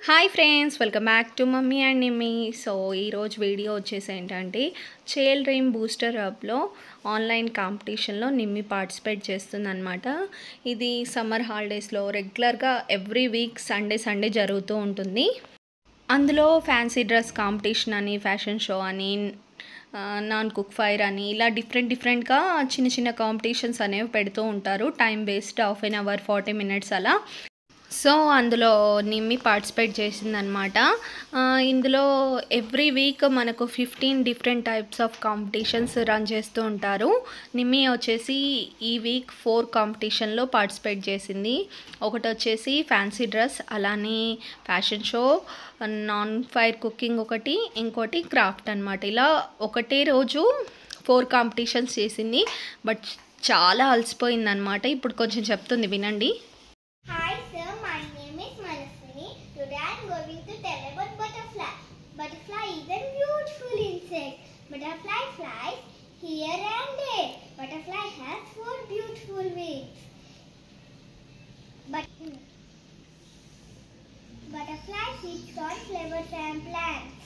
Hi friends, welcome back to mummy and Nimmi. So ఈరోజు video వచ్చేసి ఏంటంటే చేల్ డ్రీమ్ బూస్టర్ హబ్లో ఆన్లైన్ కాంపిటీషన్లో నిమ్మీ పార్టిసిపేట్ చేస్తుందన్నమాట. ఇది సమ్మర్ హాలిడేస్లో రెగ్యులర్గా ఎవ్రీ వీక్ సండే జరుగుతూ ఉంటుంది. అందులో ఫ్యాన్సీ డ్రెస్ కాంపిటీషన్ అని, ఫ్యాషన్ షో అని, నాన్ కుక్ ఫైర్ అని ఇలా డిఫరెంట్గా చిన్న కాంపిటీషన్స్ అనేవి పెడుతూ ఉంటారు. Time based half an hour 40 minutes అలా. సో అందులో నిమ్మీ పార్టిసిపేట్ చేసిందనమాట. ఇందులో ఎవ్రీ వీక్ మనకు 15 different types of competitions run చేస్తూ ఉంటారు. నిమ్మీ వచ్చేసి ఈ వీక్ 4 కాంపిటీషన్లో పార్టిసిపేట్ చేసింది. ఒకటి వచ్చేసి ఫ్యాన్సీ డ్రెస్, అలానే fashion show, non fire cooking ఒకటి, ఇంకోటి క్రాఫ్ట్ అనమాట. ఇలా ఒకటే రోజు 4 కాంపిటీషన్స్ చేసింది. బట్ చాలా అలసిపోయిందనమాట. ఇప్పుడు కొంచెం చెప్తుంది, వినండి. Butterfly is a beautiful insect. Butterfly flies here and there. Butterfly has 4 beautiful wings. Butterfly sits on flowers and plants.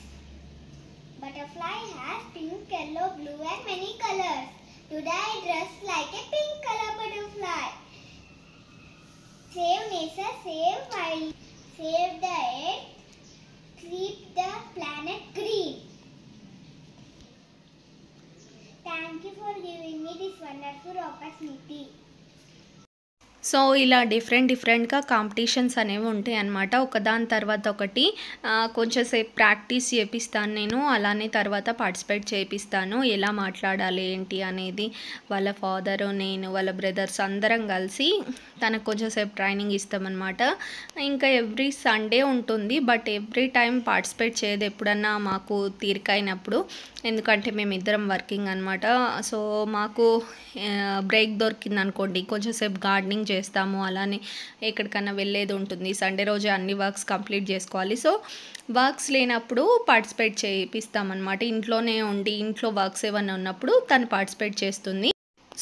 Butterfly has pink, yellow, blue and many colors. Today I dressed like a pink color butterfly. Save nature, save wild, save the earth, keep the planet green. Thank you for giving me this wonderful opportunity. So ఇలా డిఫరెంట్గా competitions అనేవి ఉంటాయి అన్నమాట. ఒకదాని తర్వాత ఒకటి కొంచెం సేపు ప్రాక్టీస్ చేపిస్తాను నేను, అలానే తర్వాత పార్టిసిపేట్ చేపిస్తాను. ఎలా మాట్లాడాలి ఏంటి అనేది వాళ్ళ ఫాదరు, నేను, వాళ్ళ బ్రదర్స్ అందరం కలిసి తనకు కొంచెం సేపు ట్రైనింగ్ ఇస్తామన్నమాట. ఇంకా ఎవ్రీ సండే ఉంటుంది, బట్ ఎవ్రీ టైం పార్టిసిపేట్ చేయదు, ఎప్పుడన్నా మాకు తీరికైనప్పుడు. ఎందుకంటే మేమిద్దరం వర్కింగ్ అనమాట. సో మాకు బ్రేక్ దొరికింది అనుకోండి, కొంచెం సేపు గార్డెనింగ్ చేస్తాము, అలానే ఎక్కడికన్నా వెళ్ళేది ఉంటుంది. సండే రోజు అన్ని వర్క్స్ కంప్లీట్ చేసుకోవాలి. సో వర్క్స్ లేనప్పుడు పార్టిసిపేట్ చేయిస్తామన్నమాట. ఇంట్లోనే ఉండి ఇంట్లో వర్క్స్ ఏమైనా ఉన్నప్పుడు తను పార్టిసిపేట్ చేస్తుంది.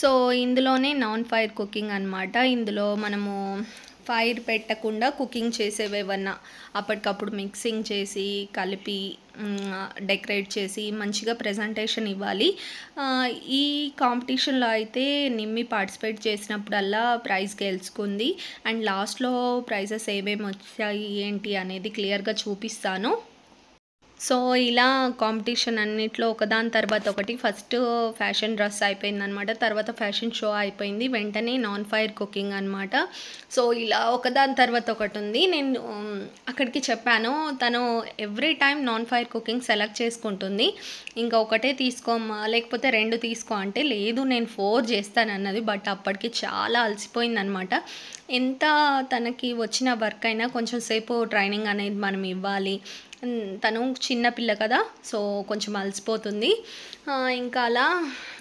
సో ఇందులోనే నాన్ ఫైర్ కుకింగ్ అనమాట. ఇందులో మనము ఫైర్ పెట్టకుండా కుకింగ్ చేసేవేవన్నా అప్పటికప్పుడు మిక్సింగ్ చేసి కలిపి డెకరేట్ చేసి మంచిగా ప్రజెంటేషన్ ఇవ్వాలి. ఈ కాంపిటీషన్లో అయితే నిమ్మీ పార్టిసిపేట్ చేసినప్పుడల్లా ప్రైజ్ గెలుచుకుంది. అండ్ లాస్ట్లో ప్రైజెస్ ఏమేమి వచ్చాయి ఏంటి అనేది క్లియర్గా చూపిస్తాను. సో ఇలా కాంపిటీషన్ అన్నిట్లో ఒకదాని తర్వాత ఒకటి, ఫస్ట్ ఫ్యాషన్ డ్రెస్ అయిపోయింది అనమాట, తర్వాత ఫ్యాషన్ షో అయిపోయింది, వెంటనే నాన్ ఫైర్ కుకింగ్ అనమాట. సో ఇలా ఒకదాని తర్వాత ఒకటి ఉంది. నేను అక్కడికి చెప్పాను, తను every time non fire cooking select చేసుకుంటుంది. ఇంకా ఒకటే తీసుకోమా లేకపోతే 2 తీసుకో అంటే, లేదు నేను 4 చేస్తాను అన్నది. బట్ అప్పటికి చాలా అలసిపోయింది అనమాట. ఎంత తనకి వచ్చిన వర్క్ అయినా కొంచెం సేపు ట్రైనింగ్ అనేది మనం ఇవ్వాలి. తను చిన్నపిల్ల కదా, సో కొంచెం అలసిపోతుంది. ఇంకా అలా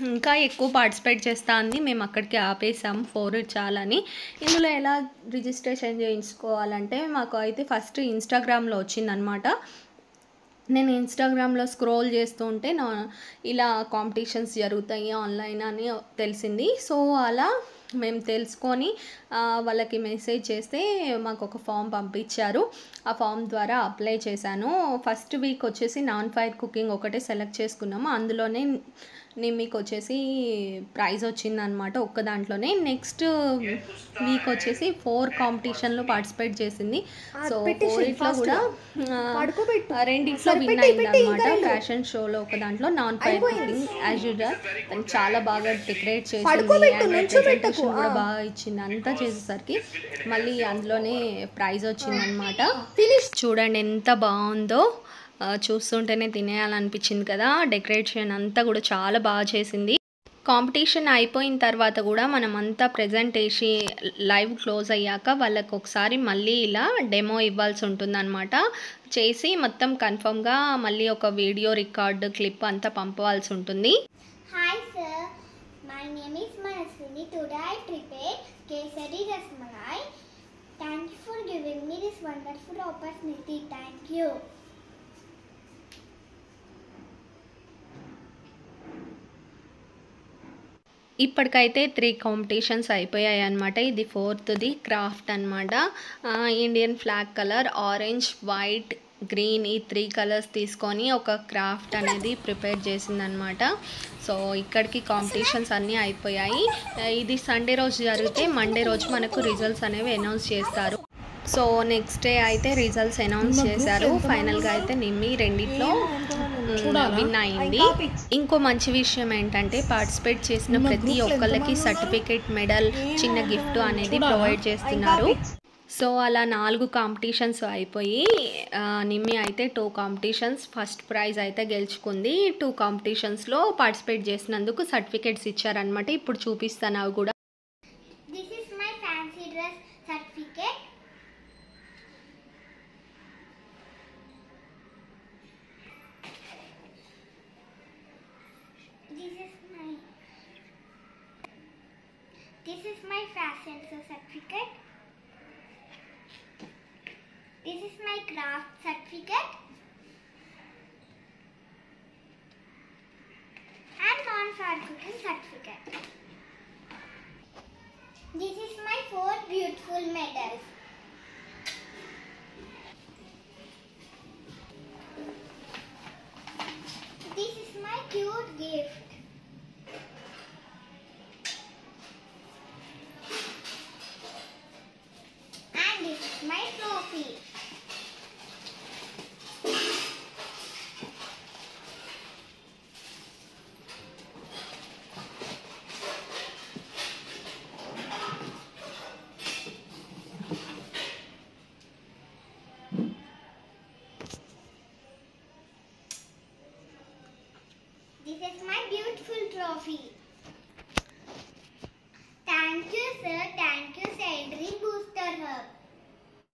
ఇంకా ఎక్కువ పార్టిసిపేట్ చేస్తా అంది. మేము అక్కడికి ఆపేసాము, 4 చాలని. ఇందులో ఎలా రిజిస్ట్రేషన్ చేయించుకోవాలంటే, మాకు అయితే ఫస్ట్ ఇన్స్టాగ్రామ్లో వచ్చిందనమాట. నేను ఇన్స్టాగ్రామ్లో స్క్రోల్ చేస్తూ ఉంటే ఇలా కాంపిటీషన్స్ జరుగుతాయి ఆన్లైన్ అని తెలిసింది. సో అలా మేము తెలుసుకొని వాళ్ళకి మెసేజ్ చేస్తే మాకు ఒక ఫామ్ పంపించారు. ఆ ఫామ్ ద్వారా అప్లై చేశాను. ఫస్ట్ వీక్ వచ్చేసి నాన్ ఫైర్ కుకింగ్ ఒకటే సెలెక్ట్ చేసుకున్నాము. అందులోనే నిమ్మీకి వచ్చేసి ప్రైజ్ వచ్చిందనమాట ఒక్క దాంట్లోనే. నెక్స్ట్ వీక్ వచ్చేసి 4 కాంపిటీషన్లో పార్టిసిపేట్ చేసింది. సో 4 కూడా 2 విన్ అయిందనమాట. ఫ్యాషన్ షోలో ఒక దాంట్లో, non fire cooking as usual తను చాలా బాగా డెకరేట్ చేసింది, ప్రెజెంటేషన్ కూడా బాగా ఇచ్చింది. అంతా చేసేసరికి మళ్ళీ అందులోనే ప్రైజ్ వచ్చిందనమాట. చూడండి ఎంత బాగుందో, చూస్తుంటేనే తినేయాలనిపించింది కదా. డెకరేషన్ అంతా కూడా చాలా బాగా చేసింది. కాంపిటీషన్ అయిపోయిన తర్వాత కూడా మనం అంతా ప్రెజెంటేషన్ లైవ్ క్లోజ్ అయ్యాక వాళ్ళకి ఒకసారి మళ్ళీ ఇలా డెమో ఇవ్వాల్సి ఉంటుందన్నమాట. చేసి మొత్తం కన్ఫర్మ్గా మళ్ళీ ఒక వీడియో రికార్డ్ క్లిప్ అంతా పంపవలసి ఉంటుంది. Hi sir, my name is Manaswini. Today I prepared Kesari Rasmalai. Thank you for giving me this wonderful opportunity. Thank you. ఇప్పటికైతే 3 కాంపిటీషన్స్ అయిపోయాయి అనమాట. ఇది 4థ్‌ది క్రాఫ్ట్ అనమాట. Indian flag colour orange, white, green ఈ 3 colours తీసుకొని ఒక క్రాఫ్ట్ అనేది prepare చేసిందనమాట. సో ఇక్కడికి కాంపిటీషన్స్ అన్నీ అయిపోయాయి. ఇది సండే రోజు జరిగితే మండే రోజు మనకు రిజల్ట్స్ అనేవి అనౌన్స్ చేస్తారు. సో నెక్స్ట్ డే అయితే రిజల్ట్స్ అనౌన్స్ చేశారు. ఫైనల్గా అయితే నిమ్మి రెండిట్లో విన్ అయింది. ఇంకో మంచి విషయం ఏంటంటే పార్టిసిపేట్ చేసిన ప్రతి ఒక్కళ్ళకి సర్టిఫికేట్, మెడల్, చిన్న గిఫ్ట్ అనేది ప్రొవైడ్ చేస్తున్నారు. సో అలా 4 కాంపిటీషన్స్ అయిపోయి నిమ్మి అయితే 2 కాంపిటీషన్స్ ఫస్ట్ ప్రైజ్ అయితే గెలుచుకుంది. 2 కాంపిటీషన్స్లో పార్టిసిపేట్ చేసినందుకు సర్టిఫికేట్స్ ఇచ్చారనమాట. ఇప్పుడు చూపిస్తాను అవి కూడా. This is my fancy dress certificate. This is my fashion show certificate. This is my craft certificate. And non-fat cooking certificate. This is my 4 beautiful medals. This is my cute gift. And this is my trophy. This is my beautiful trophy.